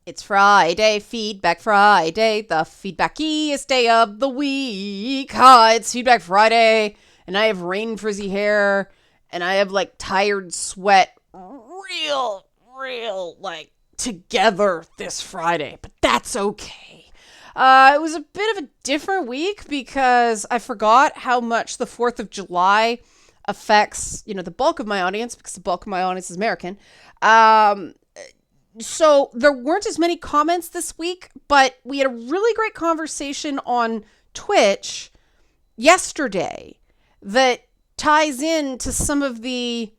It's Friday, Feedback Friday, the feedbackiest day of the week. It's Feedback Friday, and I have rain frizzy hair, and I have like tired sweat like together this Friday, but that's okay. It was a bit of a different week because I forgot how much the 4th of July affects, the bulk of my audience, because the bulk of my audience is American. So there weren't as many comments this week, but we had a really great conversation on Twitch yesterday that ties into some of the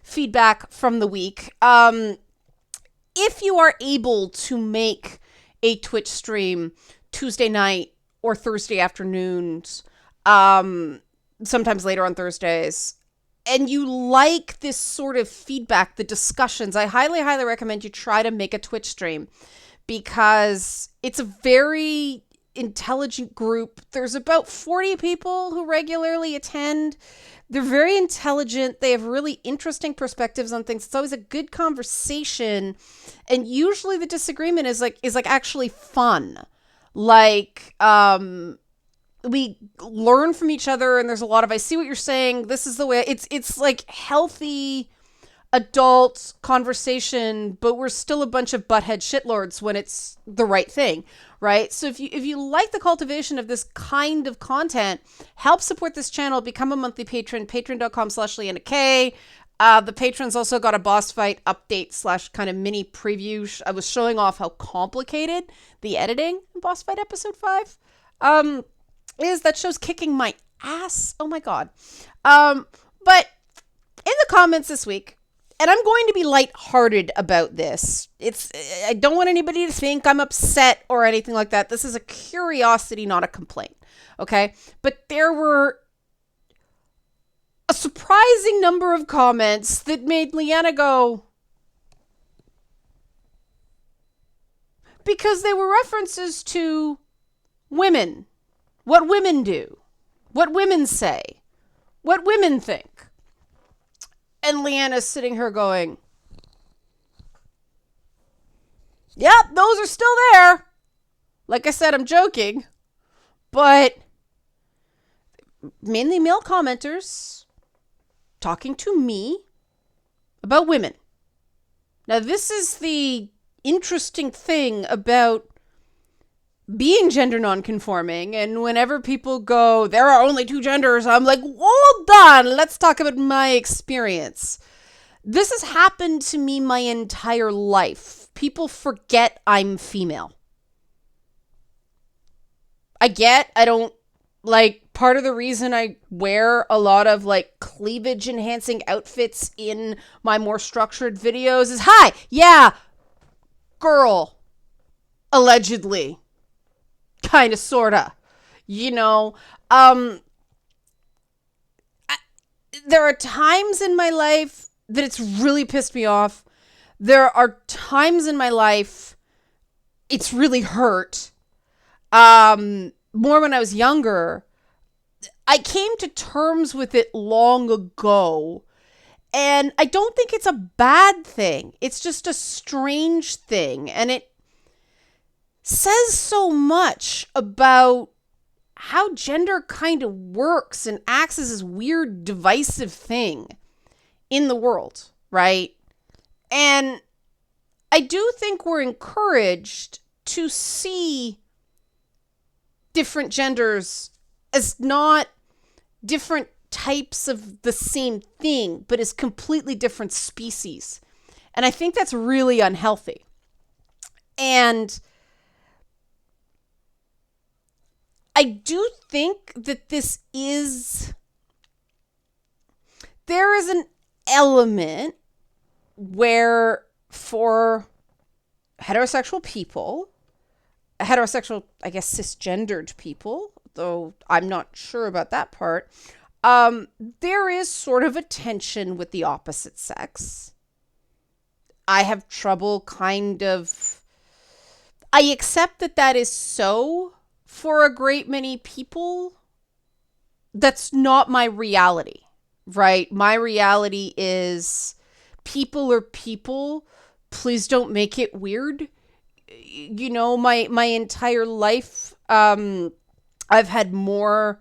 feedback from the week. If you are able to make a Twitch stream Tuesday night or Thursday afternoons, sometimes later on Thursdays, and you like this sort of feedback, the discussions, I highly, highly recommend you try to make a Twitch stream because it's a very intelligent group. There's about 40 people who regularly attend. They're very intelligent. They have really interesting perspectives on things. It's always a good conversation. And usually the disagreement is actually fun. We learn from each other, and there's a lot of, I see what you're saying. This is the way it's like healthy adult conversation, but we're still a bunch of butthead shitlords when it's the right thing, right? So if you like the cultivation of this kind of content, help support this channel, become a monthly patron, patreon.com/LeannaK. The patrons also got a boss fight update / kind of mini preview. I was showing off how complicated the editing in boss fight episode 5 is. That show's kicking my ass. Oh my God. But in the comments this week, and I'm going to be lighthearted about this. I don't want anybody to think I'm upset or anything like that. This is a curiosity, not a complaint. Okay. But there were a surprising number of comments that made Leanna go, because they were references to women. What women do, what women say, what women think. And Leanna's sitting here going, yep, those are still there. Like I said, I'm joking, but mainly male commenters talking to me about women. Now, this is the interesting thing about being gender nonconforming, and whenever people go, there are only 2 genders, I'm like, hold on, let's talk about my experience. This has happened to me my entire life. People forget I'm female. I don't, part of the reason I wear a lot of, cleavage enhancing outfits in my more structured videos is, hi, yeah, girl, allegedly. Kind of, sort of, there are times in my life that it's really pissed me off. There are times in my life it's really hurt. More when I was younger. I came to terms with it long ago, and I don't think it's a bad thing. It's just a strange thing, and it says so much about how gender kind of works and acts as this weird divisive thing in the world, right? And I do think we're encouraged to see different genders as not different types of the same thing, but as completely different species. And I think that's really unhealthy. And I do think that there is an element where for heterosexual people, I guess, cisgendered people, though I'm not sure about that part, there is sort of a tension with the opposite sex. I have trouble I accept that is so for a great many people. That's not my reality, right? My reality is people are people, please don't make it weird. My entire life, I've had more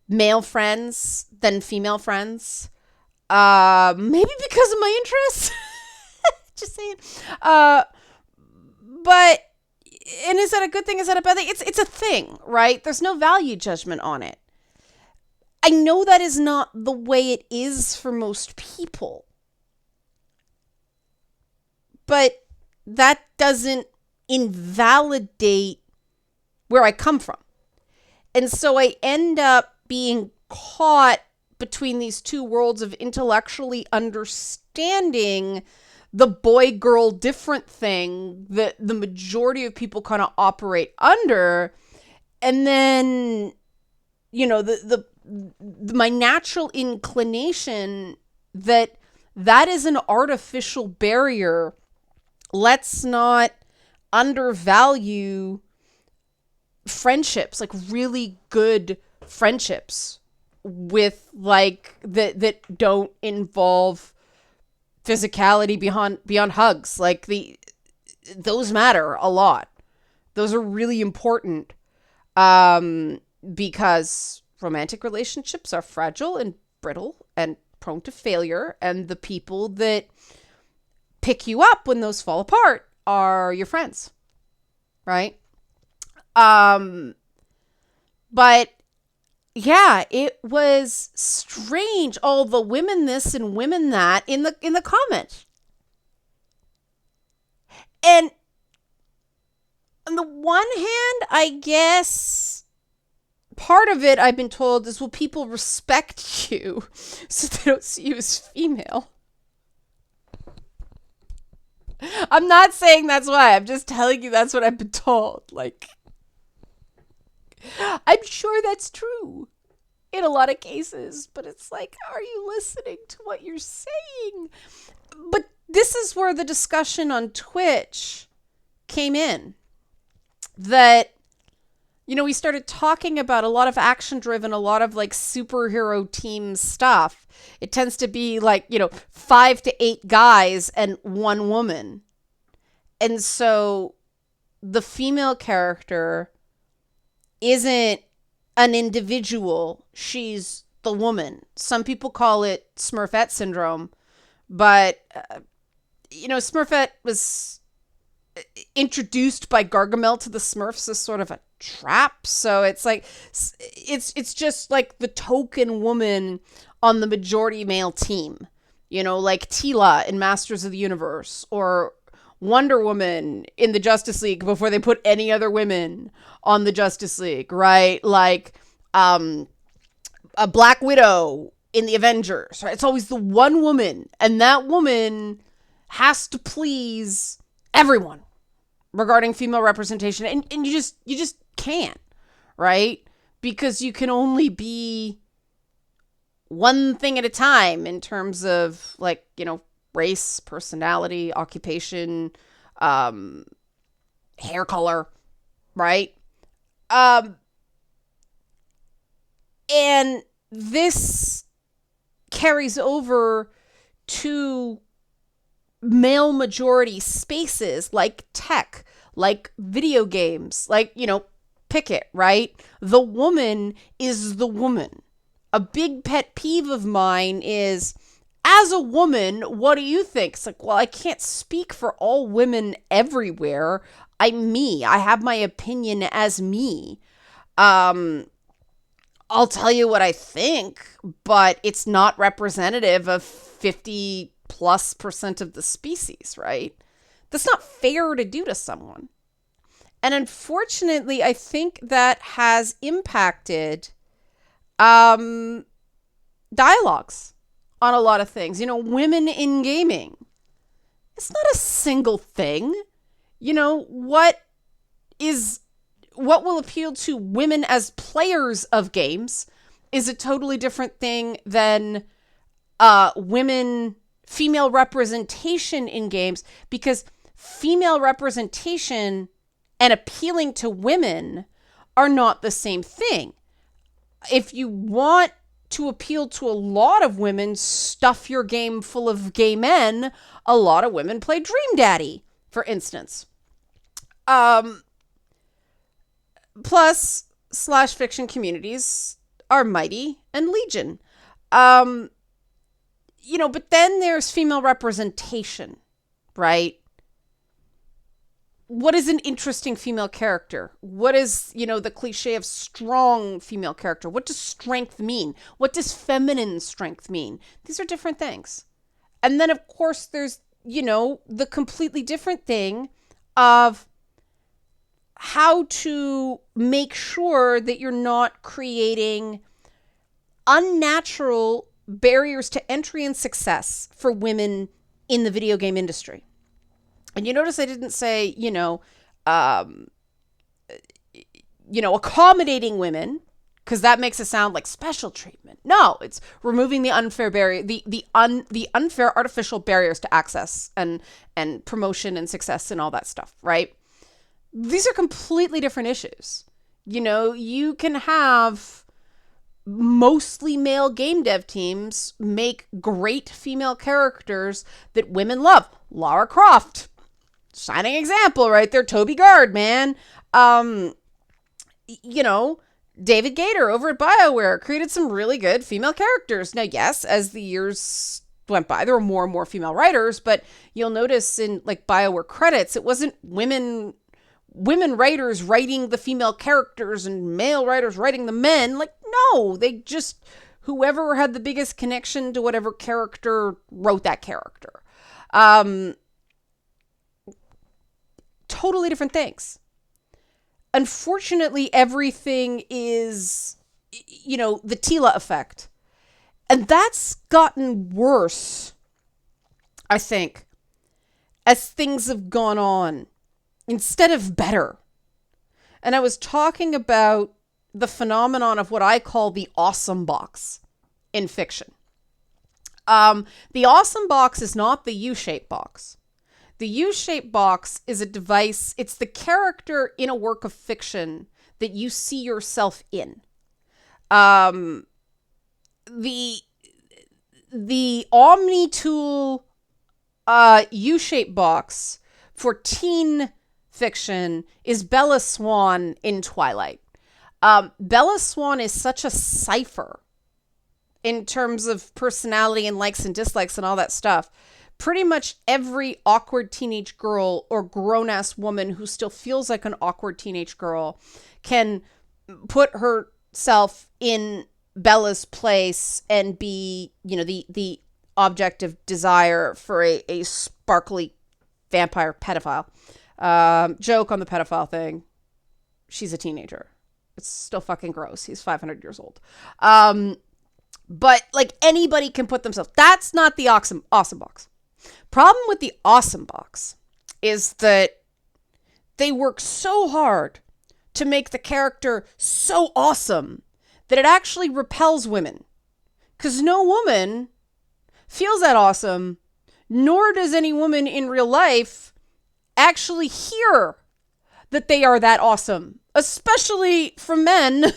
male friends than female friends. Maybe because of my interests. Just saying. But, and is that a good thing? Is that a bad thing? It's a thing, right? There's no value judgment on it. I know that is not the way it is for most people. But that doesn't invalidate where I come from. And so I end up being caught between these two worlds of intellectually understanding the boy-girl different thing that the majority of people kind of operate under. And then, my natural inclination that is an artificial barrier. Let's not undervalue friendships, like really good friendships with that don't involve physicality beyond hugs. Like those matter a lot. Those are really important because romantic relationships are fragile and brittle and prone to failure, and the people that pick you up when those fall apart are your friends, right? But yeah, it was strange. All the women this and women that in the comments. And on the one hand, I guess part of it I've been told is, well, people respect you so they don't see you as female. I'm not saying that's why. I'm just telling you that's what I've been told. Like, I'm sure that's true in a lot of cases, but it's like, are you listening to what you're saying? But this is where the discussion on Twitch came in. That, we started talking about a lot of action-driven, a lot of like superhero team stuff. It tends to be like, 5 to 8 guys and 1 woman. And so the female character isn't an individual. She's the woman. Some people call it Smurfette syndrome. But, Smurfette was introduced by Gargamel to the Smurfs as sort of a trap. So it's like, it's just like the token woman on the majority male team, like Tila in Masters of the Universe, or Wonder Woman in the Justice League before they put any other women on the Justice League, right? Like a Black Widow in the Avengers, right? It's always the one woman, and that woman has to please everyone regarding female representation, and you just can't, right? Because you can only be one thing at a time in terms of like, race, personality, occupation, hair color, right? And this carries over to male majority spaces like tech, like video games, like, pick it, right? The woman is the woman. A big pet peeve of mine is, as a woman, what do you think? It's like, well, I can't speak for all women everywhere. I'm me. I have my opinion as me. I'll tell you what I think, but it's not representative of 50+% of the species, right? That's not fair to do to someone. And unfortunately, I think that has impacted dialogues on a lot of things. Women in gaming. It's not a single thing. What will appeal to women as players of games is a totally different thing than female representation in games, because female representation and appealing to women are not the same thing. If you want to appeal to a lot of women, stuff your game full of gay men, a lot of women play Dream Daddy, for instance. Plus, slash fiction communities are mighty and legion. But then there's female representation, right? What is an interesting female character? What is, the cliche of strong female character? What does strength mean? What does feminine strength mean? These are different things. And then, of course, there's, the completely different thing of how to make sure that you're not creating unnatural barriers to entry and success for women in the video game industry. And you notice I didn't say, accommodating women, because that makes it sound like special treatment. No, it's removing the unfair barrier, the unfair artificial barriers to access and promotion and success and all that stuff, right? These are completely different issues. You can have mostly male game dev teams make great female characters that women love. Lara Croft, shining example right there. Toby Gard, man. David Gator over at BioWare created some really good female characters. Now, yes, as the years went by, there were more and more female writers, but you'll notice in like BioWare credits, it wasn't women writers writing the female characters and male writers writing the men. Like, no, they just, whoever had the biggest connection to whatever character wrote that character. Totally different things. Unfortunately, everything is, the Tila effect. And that's gotten worse, I think, as things have gone on, instead of better. And I was talking about the phenomenon of what I call the awesome box in fiction. The awesome box is not the U-shaped box. The U-shaped box is a device. It's the character in a work of fiction that you see yourself in. The OmniTool U-shaped box for teen fiction is Bella Swan in Twilight. Bella Swan is such a cipher in terms of personality and likes and dislikes and all that stuff. Pretty much every awkward teenage girl or grown-ass woman who still feels like an awkward teenage girl can put herself in Bella's place and be, the object of desire for a sparkly vampire pedophile. Joke on the pedophile thing. She's a teenager. It's still fucking gross. He's 500 years old. But like anybody can put themselves. That's not the awesome box. Problem with the awesome box is that they work so hard to make the character so awesome that it actually repels women. Because no woman feels that awesome, nor does any woman in real life actually hear that they are that awesome. Especially from men,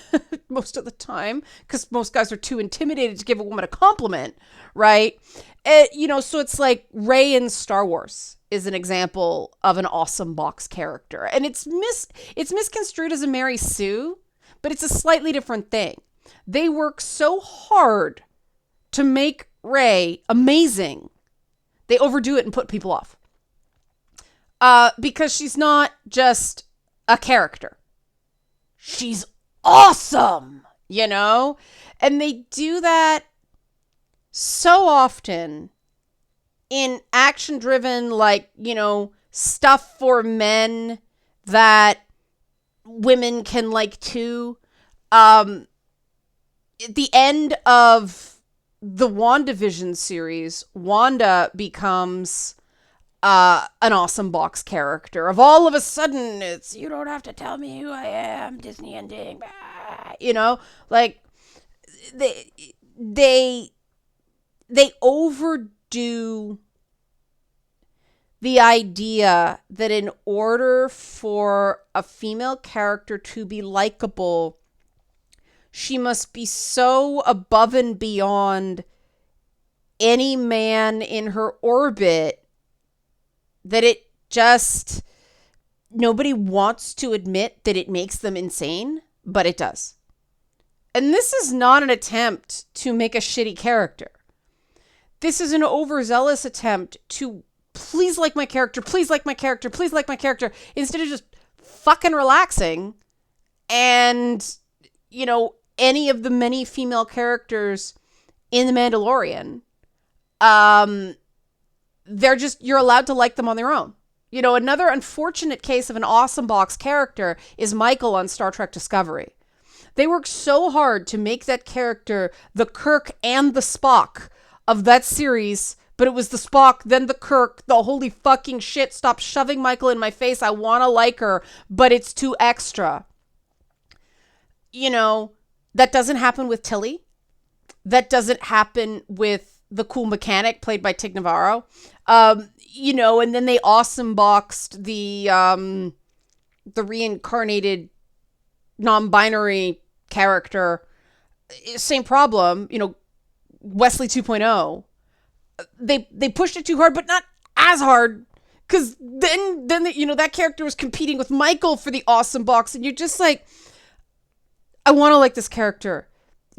most of the time, because most guys are too intimidated to give a woman a compliment, right? So it's like Rey in Star Wars is an example of an awesome box character. And it's misconstrued as a Mary Sue, but it's a slightly different thing. They work so hard to make Rey amazing, they overdo it and put people off. Because she's not just a character. She's awesome, And they do that so often in action-driven, stuff for men that women can like too. At the end of the WandaVision series, Wanda becomes an awesome box character. Of all of a sudden, it's, you don't have to tell me who I am, Disney ending, they overdo the idea that in order for a female character to be likable, She must be so above and beyond any man in her orbit that it just, nobody wants to admit that it makes them insane, but it does. And this is not an attempt to make a shitty character. This is an overzealous attempt to please like my character, please like my character, please like my character, instead of just fucking relaxing. And, you know, any of the many female characters in The Mandalorian, they're just, you're allowed to like them on their own. You know, another unfortunate case of an awesome box character is Michael on Star Trek Discovery. They worked so hard to make that character the Kirk and the Spock of that series, but it was the Spock, then the Kirk, the holy fucking shit, stop shoving Michael in my face, I want to like her, but it's too extra. You know, that doesn't happen with Tilly. That doesn't happen with the cool mechanic played by Tig Navarro. You know, and then they awesome boxed the reincarnated non-binary character. Same problem, you know, Wesley 2.0. They pushed it too hard, but not as hard, because then you know, that character was competing with Michael for the awesome box, and you're just like, I want to like this character.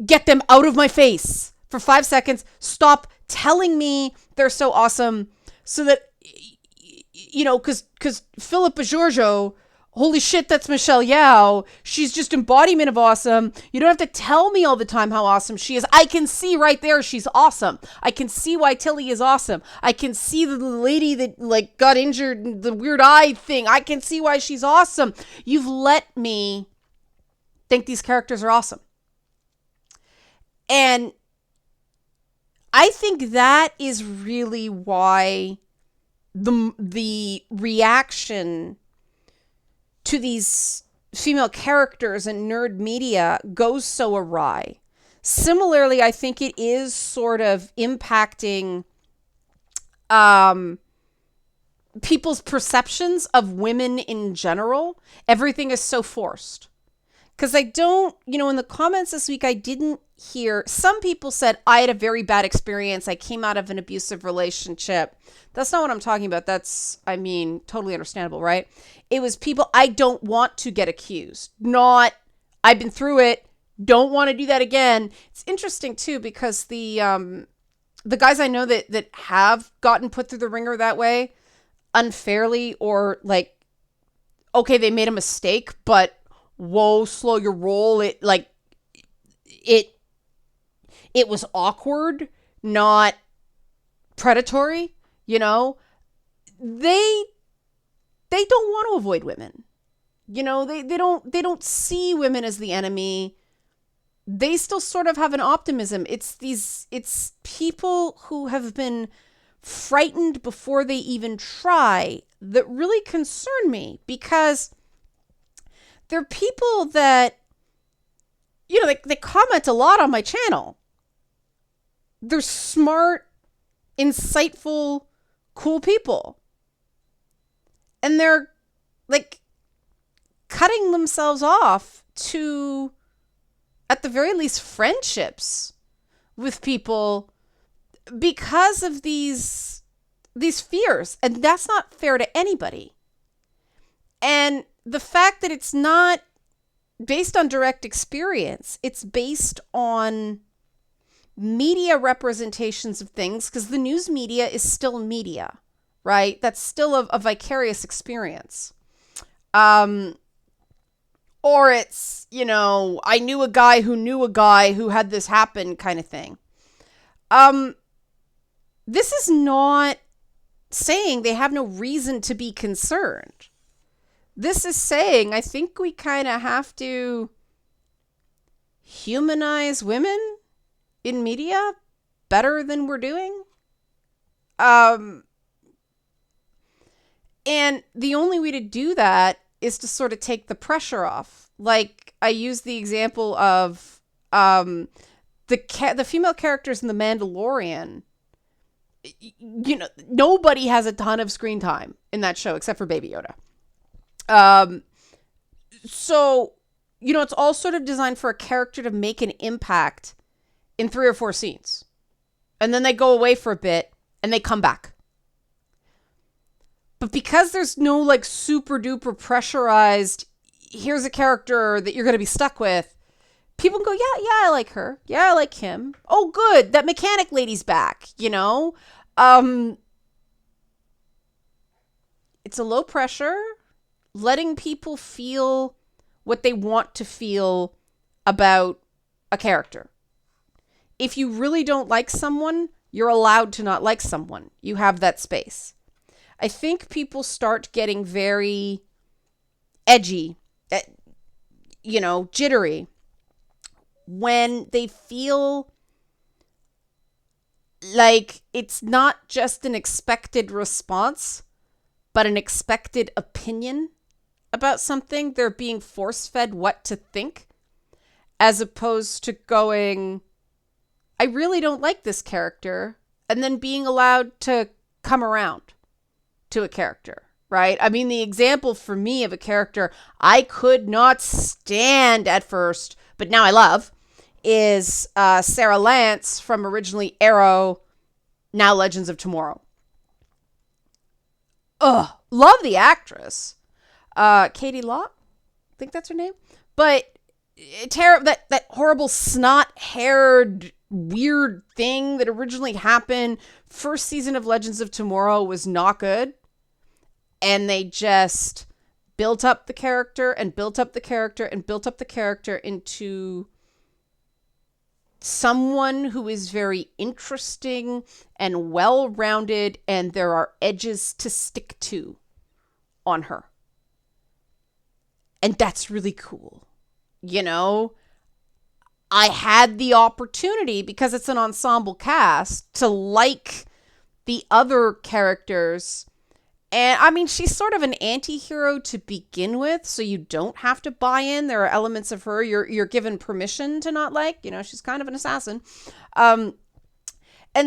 Get them out of my face for 5 seconds. Stop telling me they're so awesome, so that, you know, because Philippa Giorgio, holy shit, that's Michelle Yeoh. She's just embodiment of awesome. You don't have to tell me all the time how awesome she is. I can see right there she's awesome. I can see why Tilly is awesome. I can see the lady that like got injured, the weird eye thing. I can see why she's awesome. You've let me think these characters are awesome. And I think that is really why the reaction to these female characters in nerd media goes so awry. Similarly, I think it is sort of impacting people's perceptions of women in general. Everything is so forced. Because I don't, you know, in the comments this week, I didn't hear, some people said, I had a very bad experience. I came out of an abusive relationship. That's not what I'm talking about. That's, I mean, totally understandable, right? It was people, I don't want to get accused. Not, I've been through it, don't want to do that again. It's interesting, too, because the guys I know that have gotten put through the ringer that way, unfairly, or like, okay, they made a mistake, but whoa, slow your roll. It was awkward, not predatory, you know. They don't want to avoid women. You know, they don't see women as the enemy. They still sort of have an optimism. It's people who have been frightened before they even try that really concern me, because they're people that, you know, they comment a lot on my channel. They're smart, insightful, cool people. And they're like cutting themselves off to, at the very least, friendships with people because of these fears. And that's not fair to anybody. And the fact that it's not based on direct experience, it's based on media representations of things, because the news media is still media, right? That's still a vicarious experience. Or it's, you know, I knew a guy who had this happen kind of thing. This is not saying they have no reason to be concerned. This is saying, I think we kind of have to humanize women in media better than we're doing. And the only way to do that is to sort of take the pressure off. Like, I use the example of the female characters in The Mandalorian. You know, nobody has a ton of screen time in that show except for Baby Yoda. So it's all sort of designed for a character to make an impact in 3 or 4 scenes. And then they go away for a bit and they come back. But because there's no like super duper pressurized, here's a character that you're going to be stuck with, people go, yeah, I like her. Yeah, I like him. Oh, good. That mechanic lady's back, It's a low pressure, letting people feel what they want to feel about a character. If you really don't like someone, you're allowed to not like someone. You have that space. I think people start getting very edgy, jittery when they feel like it's not just an expected response, but an expected opinion about something. They're being force-fed what to think, as opposed to going, I really don't like this character, and then being allowed to come around to a character, right? I mean, the example for me of a character I could not stand at first, but now I love, is Sarah Lance from originally Arrow, now Legends of Tomorrow. Ugh, love the actress. Katie Locke, I think that's her name. But that horrible snot-haired weird thing that originally happened first season of Legends of Tomorrow was not good. And they just built up the character and built up the character and built up the character into someone who is very interesting and well-rounded, and there are edges to stick to on her. And that's really cool. I had the opportunity, because it's an ensemble cast, to like the other characters. And I mean, she's sort of an anti-hero to begin with, so you don't have to buy in. There are elements of her you're given permission to not like. She's kind of an assassin. And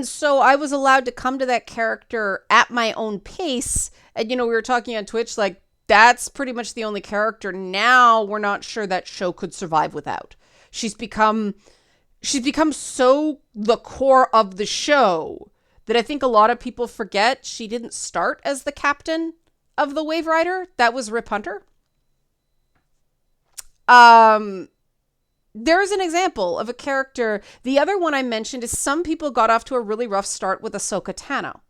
so I was allowed to come to that character at my own pace. And, we were talking on Twitch, like, that's pretty much the only character now we're not sure that show could survive without. She's become so the core of the show that I think a lot of people forget she didn't start as the captain of the Wave Rider. That was Rip Hunter. There's an example of a character. The other one I mentioned is some people got off to a really rough start with Ahsoka Tano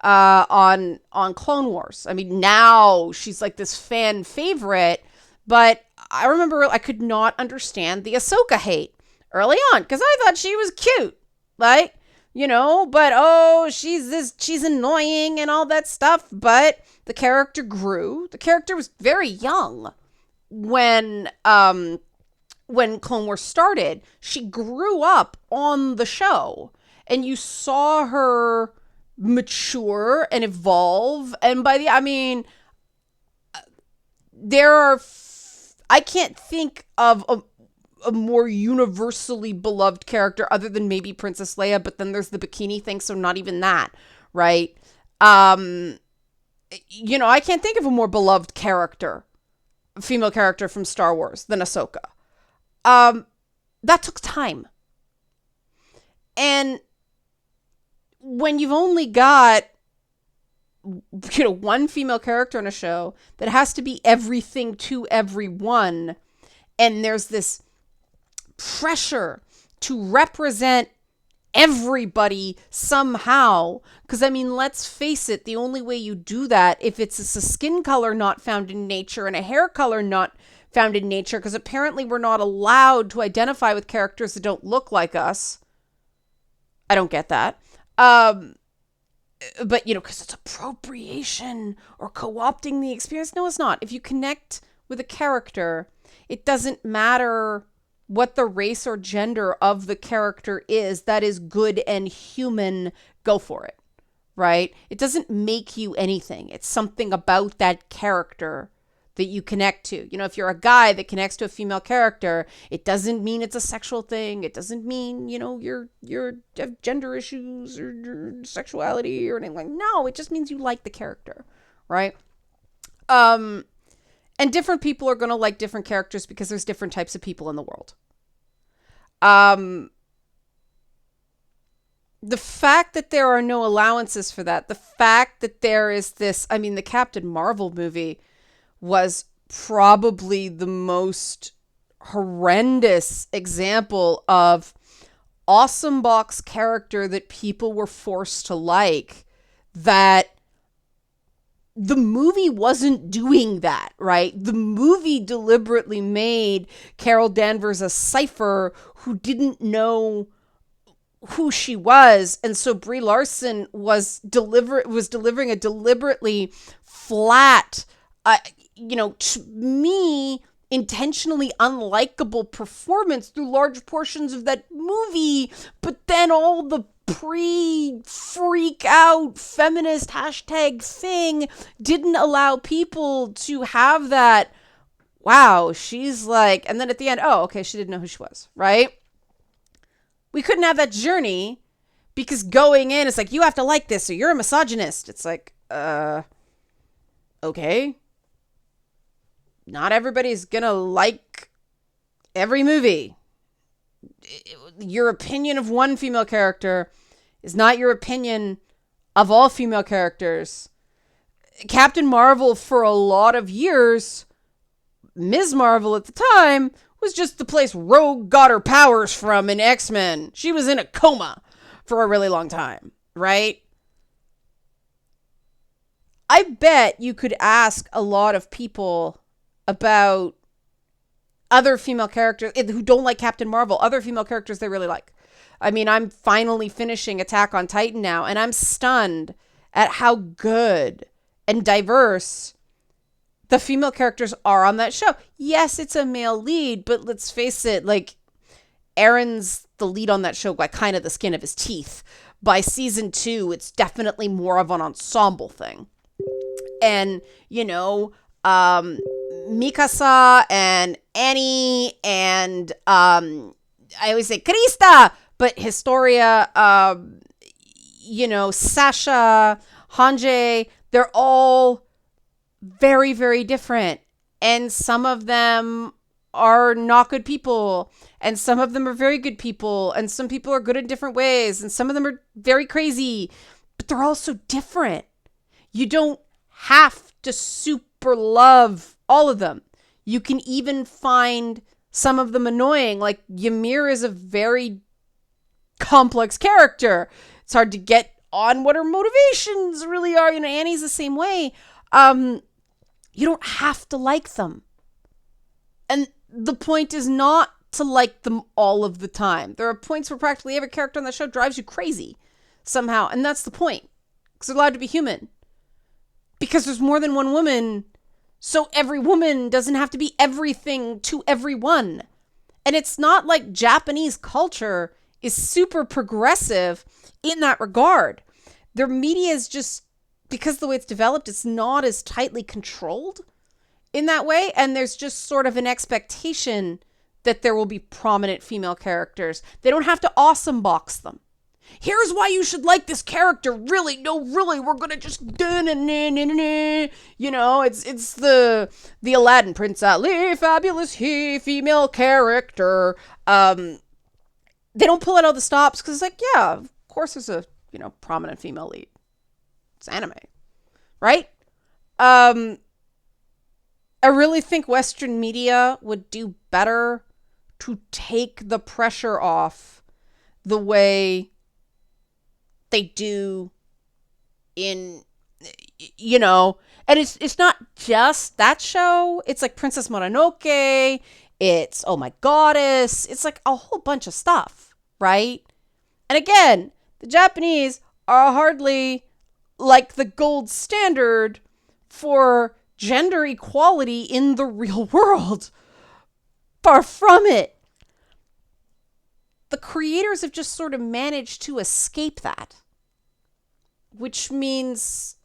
on Clone Wars. I mean, now she's like this fan favorite, but I remember I could not understand the Ahsoka hate early on because I thought she was cute. Like, but she's annoying and all that stuff. But the character grew. The character was very young when Clone Wars started. She grew up on the show, and you saw her mature and evolve. And I can't think of a more universally beloved character other than maybe Princess Leia, but then there's the bikini thing, so not even that, right? I can't think of a more beloved female character from Star Wars than Ahsoka. That took time. And when you've only got one female character in a show that has to be everything to everyone, and there's this pressure to represent everybody somehow, because let's face it, the only way you do that, if it's a skin color not found in nature and a hair color not found in nature, because apparently we're not allowed to identify with characters that don't look like us. I don't get that. But because it's appropriation or co-opting the experience. No, it's not. If you connect with a character, it doesn't matter what the race or gender of the character is. That is good and human. Go for it, right? It doesn't make you anything. It's something about that character that you connect to. If you're a guy that connects to a female character, it doesn't mean it's a sexual thing. It doesn't mean, you have gender issues or sexuality or anything like. No, it just means you like the character, right? And different people are going to like different characters because there's different types of people in the world. The fact that there are no allowances for that, the fact that there is this, I mean, the Captain Marvel movie was probably the most horrendous example of awesome box character that people were forced to like, that the movie wasn't doing that, right? The movie deliberately made Carol Danvers a cipher who didn't know who she was, and so Brie Larson was delivering a deliberately flat, to me, intentionally unlikable performance through large portions of that movie. But then all the pre-freak out feminist hashtag thing didn't allow people to have that, wow, she's like, and then at the end, oh, okay, she didn't know who she was, right? We couldn't have that journey because going in, it's like, you have to like this or you're a misogynist. It's like, okay. Not everybody's gonna like every movie. Your opinion of one female character is not your opinion of all female characters. Captain Marvel, for a lot of years, Ms. Marvel at the time, was just the place Rogue got her powers from in X-Men. She was in a coma for a really long time, right? I bet you could ask a lot of people about other female characters who don't like Captain Marvel, other female characters they really like. I mean, I'm finally finishing Attack on Titan now, and I'm stunned at how good and diverse the female characters are on that show. Yes, it's a male lead, but let's face it, like, Aaron's the lead on that show by kind of the skin of his teeth. By season 2, it's definitely more of an ensemble thing. And, Mikasa and Annie and, I always say Krista, but Historia, Sasha, Hanji, they're all very, very different. And some of them are not good people. And some of them are very good people. And some people are good in different ways. And some of them are very crazy. But they're all so different. You don't have to super love all of them. You can even find some of them annoying. Like, Ymir is a very complex character. It's hard to get on what her motivations really are. Annie's the same way. You don't have to like them. And the point is not to like them all of the time. There are points where practically every character on that show drives you crazy somehow. And that's the point. Because they're allowed to be human. Because there's more than one woman. So every woman doesn't have to be everything to everyone. And it's not like Japanese culture is super progressive in that regard. Their media is just, because the way it's developed, it's not as tightly controlled in that way. And there's just sort of an expectation that there will be prominent female characters. They don't have to awesome box them. Here's why you should like this character. Really, no, really, we're going to just, it's the Aladdin, Prince Ali, fabulous he, female character. They don't pull out all the stops because it's like, yeah, of course there's a, prominent female lead. It's anime, right? I really think Western media would do better to take the pressure off the way they do in, and it's not just that show. It's like Princess Mononoke. It's Oh My Goddess. It's like a whole bunch of stuff, right? And again, the Japanese are hardly like the gold standard for gender equality in the real world. Far from it. The creators have just sort of managed to escape that. Which means,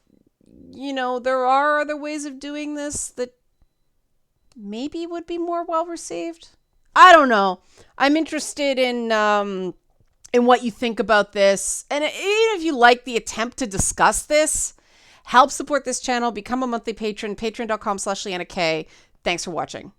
there are other ways of doing this that maybe would be more well received. I don't know. I'm interested in what you think about this. And even if you like the attempt to discuss this, Help support this channel. Become a monthly patron. Patreon.com/LeannaK. Thanks for watching.